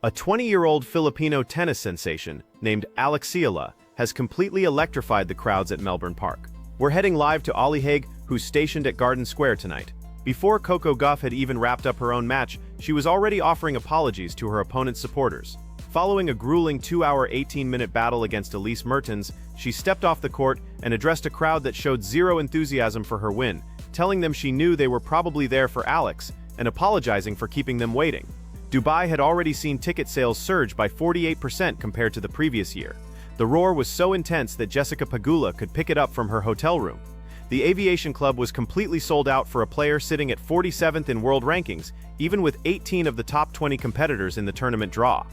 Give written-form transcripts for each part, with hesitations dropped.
A 20-year-old Filipino tennis sensation named Eala has completely electrified the crowds at Melbourne Park. We're heading live to Eala, who's stationed at Garden Square tonight. Before Coco Gauff had even wrapped up her own match, she was already offering apologies to her opponent's supporters. Following a grueling 2-hour 18-minute battle against Elise Mertens, she stepped off the court and addressed a crowd that showed zero enthusiasm for her win, telling them she knew they were probably there for Alex and apologizing for keeping them waiting. Dubai had already seen ticket sales surge by 48% compared to the previous year. The roar was so intense that Jessica Pegula could pick it up from her hotel room. The Aviation Club was completely sold out for a player sitting at 47th in world rankings, even with 18 of the top 20 competitors in the tournament draw.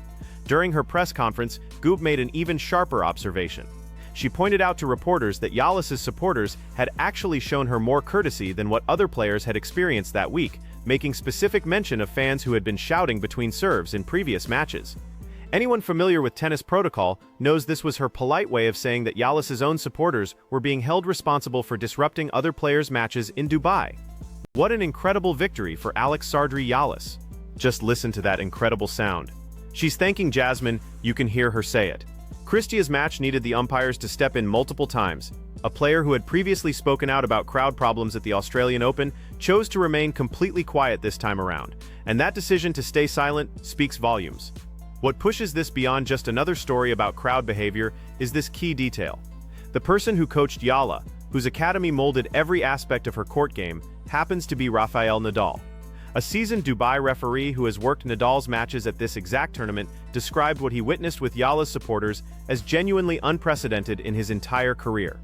During her press conference, Goop made an even sharper observation. She pointed out to reporters that Yalas's supporters had actually shown her more courtesy than what other players had experienced that week, making specific mention of fans who had been shouting between serves in previous matches. Anyone familiar with tennis protocol knows this was her polite way of saying that Yalas's own supporters were being held responsible for disrupting other players' matches in Dubai. What an incredible victory for Alex Sardri-Yalas. Just listen to that incredible sound. She's thanking Jasmine, you can hear her say it. Kristia's match needed the umpires to step in multiple times. A player who had previously spoken out about crowd problems at the Australian Open chose to remain completely quiet this time around, and that decision to stay silent speaks volumes. What pushes this beyond just another story about crowd behavior is this key detail. The person who coached Eala, whose academy molded every aspect of her court game, happens to be Rafael Nadal. A seasoned Dubai referee who has worked Nadal's matches at this exact tournament described what he witnessed with Eala's supporters as genuinely unprecedented in his entire career.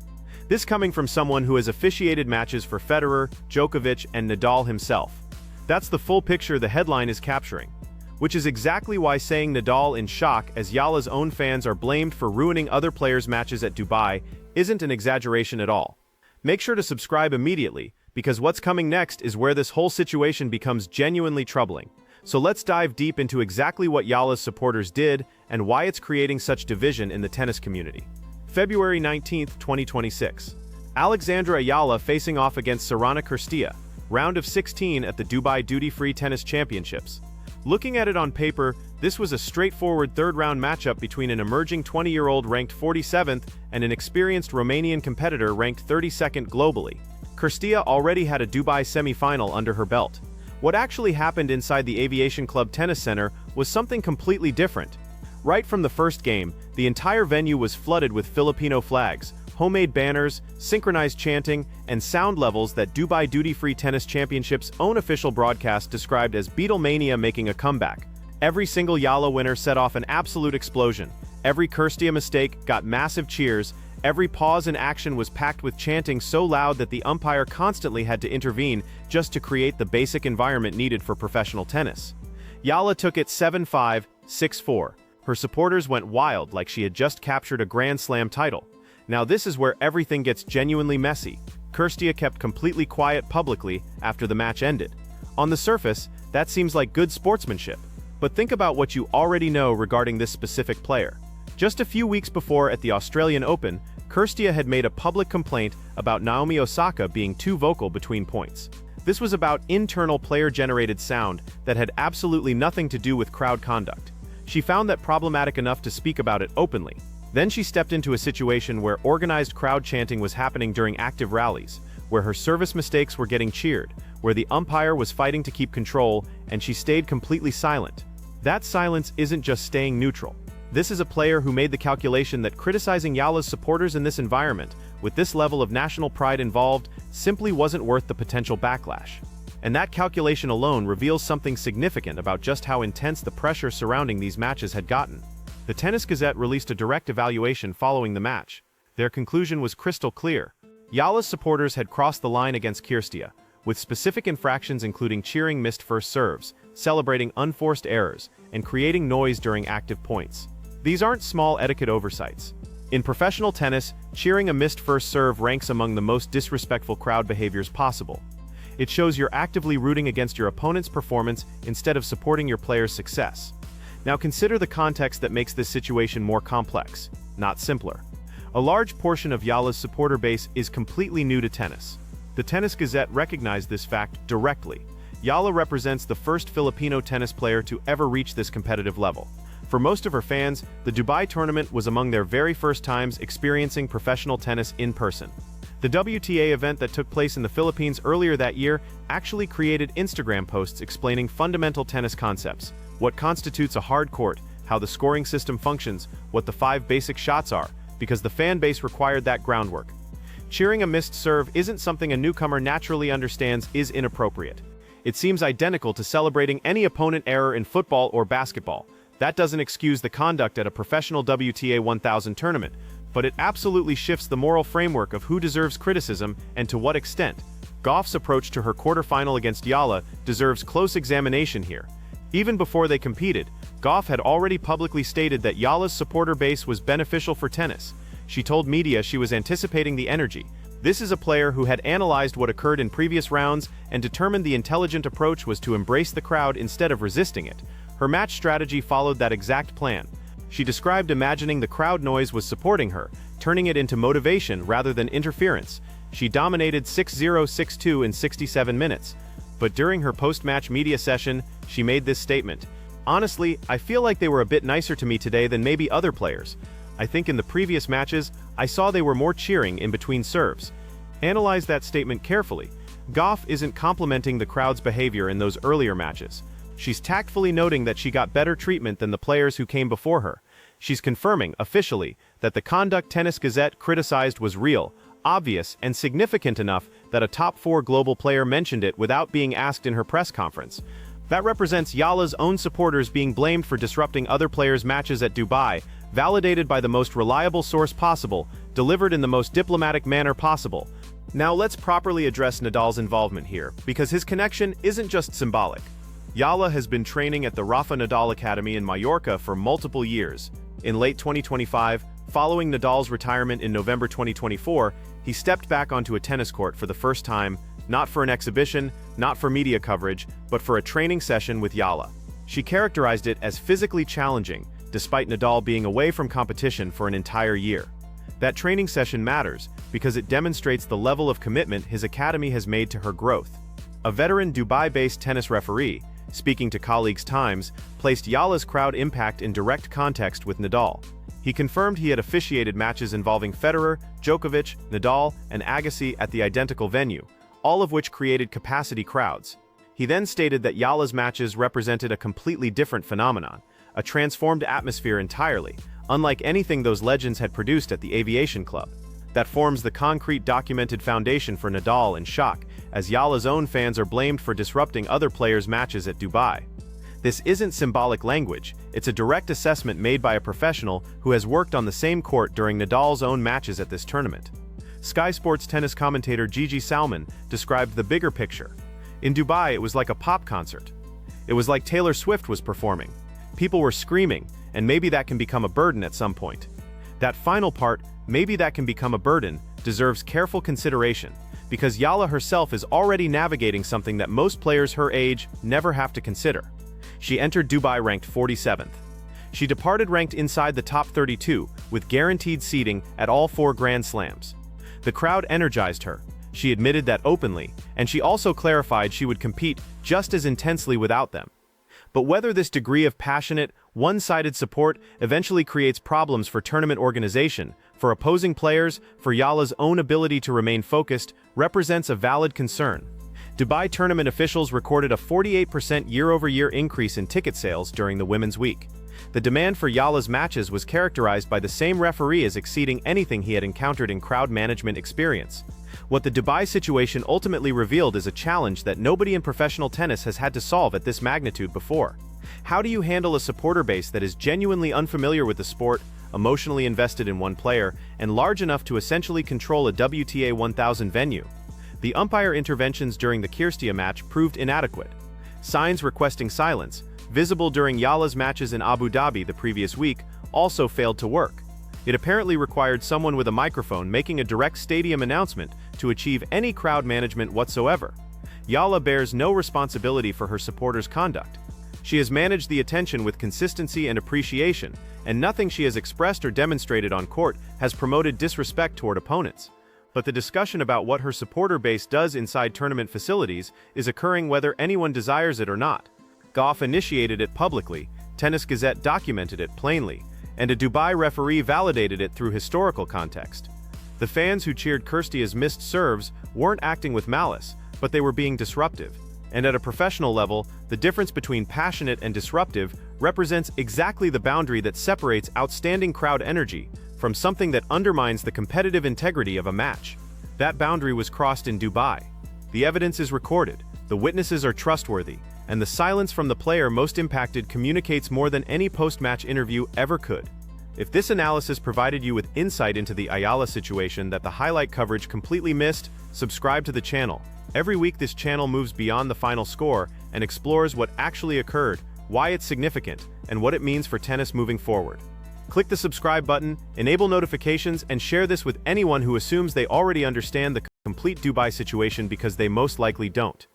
This coming from someone who has officiated matches for Federer, Djokovic, and Nadal himself. That's the full picture the headline is capturing. Which is exactly why saying Nadal in shock as Eala's own fans are blamed for ruining other players' matches at Dubai isn't an exaggeration at all. Make sure to subscribe immediately, because what's coming next is where this whole situation becomes genuinely troubling. So let's dive deep into exactly what Eala's supporters did and why it's creating such division in the tennis community. February 19, 2026. Alexandra Eala facing off against Sorana Cîrstea, round of 16 at the Dubai Duty-Free Tennis Championships. Looking at it on paper, this was a straightforward third-round matchup between an emerging 20-year-old ranked 47th and an experienced Romanian competitor ranked 32nd globally. Cîrstea already had a Dubai semi-final under her belt. What actually happened inside the Aviation Club Tennis Center was something completely different. Right from the first game, the entire venue was flooded with Filipino flags, homemade banners, synchronized chanting, and sound levels that Dubai Duty-Free Tennis Championship's own official broadcast described as Beatlemania making a comeback. Every single Eala winner set off an absolute explosion. Every Cîrstea mistake got massive cheers. Every pause in action was packed with chanting so loud that the umpire constantly had to intervene just to create the basic environment needed for professional tennis. Eala took it 7-5, 6-4. Her supporters went wild like she had just captured a Grand Slam title. Now this is where everything gets genuinely messy. Cîrstea kept completely quiet publicly after the match ended. On the surface, that seems like good sportsmanship. But think about what you already know regarding this specific player. Just a few weeks before at the Australian Open, Cîrstea had made a public complaint about Naomi Osaka being too vocal between points. This was about internal player-generated sound that had absolutely nothing to do with crowd conduct. She found that problematic enough to speak about it openly. Then she stepped into a situation where organized crowd chanting was happening during active rallies, where her service mistakes were getting cheered, where the umpire was fighting to keep control, and she stayed completely silent. That silence isn't just staying neutral. This is a player who made the calculation that criticizing Eala's supporters in this environment, with this level of national pride involved, simply wasn't worth the potential backlash. And that calculation alone reveals something significant about just how intense the pressure surrounding these matches had gotten. The Tennis Gazette released a direct evaluation following the match. Their conclusion was crystal clear. Eala's supporters had crossed the line against Cîrstea, with specific infractions including cheering missed first serves, celebrating unforced errors, and creating noise during active points. These aren't small etiquette oversights. In professional tennis, cheering a missed first serve ranks among the most disrespectful crowd behaviors possible. It shows you're actively rooting against your opponent's performance instead of supporting your player's success. Now consider the context that makes this situation more complex, not simpler. A large portion of Eala's supporter base is completely new to tennis. The Tennis Gazette recognized this fact directly. Eala represents the first Filipino tennis player to ever reach this competitive level. For most of her fans, the Dubai tournament was among their very first times experiencing professional tennis in person. The WTA event that took place in the Philippines earlier that year actually created Instagram posts explaining fundamental tennis concepts: what constitutes a hard court, how the scoring system functions, what the 5 basic shots are, because the fan base required that groundwork. Cheering a missed serve isn't something a newcomer naturally understands is inappropriate. It seems identical to celebrating any opponent error in football or basketball. That doesn't excuse the conduct at a professional WTA 1000 tournament, but it absolutely shifts the moral framework of who deserves criticism and to what extent. Goff's approach to her quarterfinal against Eala deserves close examination here. Even before they competed, Goff had already publicly stated that Eala's supporter base was beneficial for tennis. She told media she was anticipating the energy. This is a player who had analyzed what occurred in previous rounds and determined the intelligent approach was to embrace the crowd instead of resisting it. Her match strategy followed that exact plan. She described imagining the crowd noise was supporting her, turning it into motivation rather than interference. She dominated 6-0, 6-2 in 67 minutes. But during her post-match media session, she made this statement: "Honestly, I feel like they were a bit nicer to me today than maybe other players. I think in the previous matches, I saw they were more cheering in between serves." Analyze that statement carefully. Goff isn't complimenting the crowd's behavior in those earlier matches. She's tactfully noting that she got better treatment than the players who came before her. She's confirming, officially, that the conduct Tennis Gazette criticized was real, obvious, and significant enough that a top 4 global player mentioned it without being asked in her press conference. That represents Eala's own supporters being blamed for disrupting other players' matches at Dubai, validated by the most reliable source possible, delivered in the most diplomatic manner possible. Now let's properly address Nadal's involvement here, because his connection isn't just symbolic. Eala has been training at the Rafa Nadal Academy in Mallorca for multiple years. In late 2025, following Nadal's retirement in November 2024, he stepped back onto a tennis court for the first time, not for an exhibition, not for media coverage, but for a training session with Eala. She characterized it as physically challenging, despite Nadal being away from competition for an entire year. That training session matters because it demonstrates the level of commitment his academy has made to her growth. A veteran Dubai-based tennis referee, speaking to colleagues' Times, placed Eala's crowd impact in direct context with Nadal. He confirmed he had officiated matches involving Federer, Djokovic, Nadal, and Agassi at the identical venue, all of which created capacity crowds. He then stated that Eala's matches represented a completely different phenomenon, a transformed atmosphere entirely, unlike anything those legends had produced at the Aviation Club. That forms the concrete documented foundation for Nadal in shock, as Eala's own fans are blamed for disrupting other players' matches at Dubai. This isn't symbolic language, it's a direct assessment made by a professional who has worked on the same court during Nadal's own matches at this tournament. Sky Sports tennis commentator Gigi Salmon described the bigger picture. In Dubai, it was like a pop concert. It was like Taylor Swift was performing. People were screaming, and maybe that can become a burden at some point. That final part, maybe that can become a burden, deserves careful consideration, because Eala herself is already navigating something that most players her age never have to consider. She entered Dubai ranked 47th. She departed ranked inside the top 32, with guaranteed seeding at all 4 Grand Slams. The crowd energized her. She admitted that openly, and she also clarified she would compete just as intensely without them. But whether this degree of passionate, one-sided support eventually creates problems for tournament organization, for opposing players, for Eala's own ability to remain focused, represents a valid concern. Dubai tournament officials recorded a 48% year-over-year increase in ticket sales during the Women's Week. The demand for Eala's matches was characterized by the same referee as exceeding anything he had encountered in crowd management experience. What the Dubai situation ultimately revealed is a challenge that nobody in professional tennis has had to solve at this magnitude before. How do you handle a supporter base that is genuinely unfamiliar with the sport, emotionally invested in one player, and large enough to essentially control a WTA 1000 venue? The umpire interventions during the Kirstia match proved inadequate. Signs requesting silence, visible during Eala's matches in Abu Dhabi the previous week, also failed to work. It apparently required someone with a microphone making a direct stadium announcement to achieve any crowd management whatsoever. Eala bears no responsibility for her supporters' conduct. She has managed the attention with consistency and appreciation, and nothing she has expressed or demonstrated on court has promoted disrespect toward opponents. But the discussion about what her supporter base does inside tournament facilities is occurring whether anyone desires it or not. Goff initiated it publicly, Tennis Gazette documented it plainly, and a Dubai referee validated it through historical context. The fans who cheered Kirstia's missed serves weren't acting with malice, but they were being disruptive. And at a professional level, the difference between passionate and disruptive represents exactly the boundary that separates outstanding crowd energy from something that undermines the competitive integrity of a match. That boundary was crossed in Dubai. The evidence is recorded, the witnesses are trustworthy, and the silence from the player most impacted communicates more than any post-match interview ever could. If this analysis provided you with insight into the Eala situation that the highlight coverage completely missed, subscribe to the channel. Every week this channel moves beyond the final score and explores what actually occurred, why it's significant, and what it means for tennis moving forward. Click the subscribe button, enable notifications, and share this with anyone who assumes they already understand the complete Dubai situation because they most likely don't.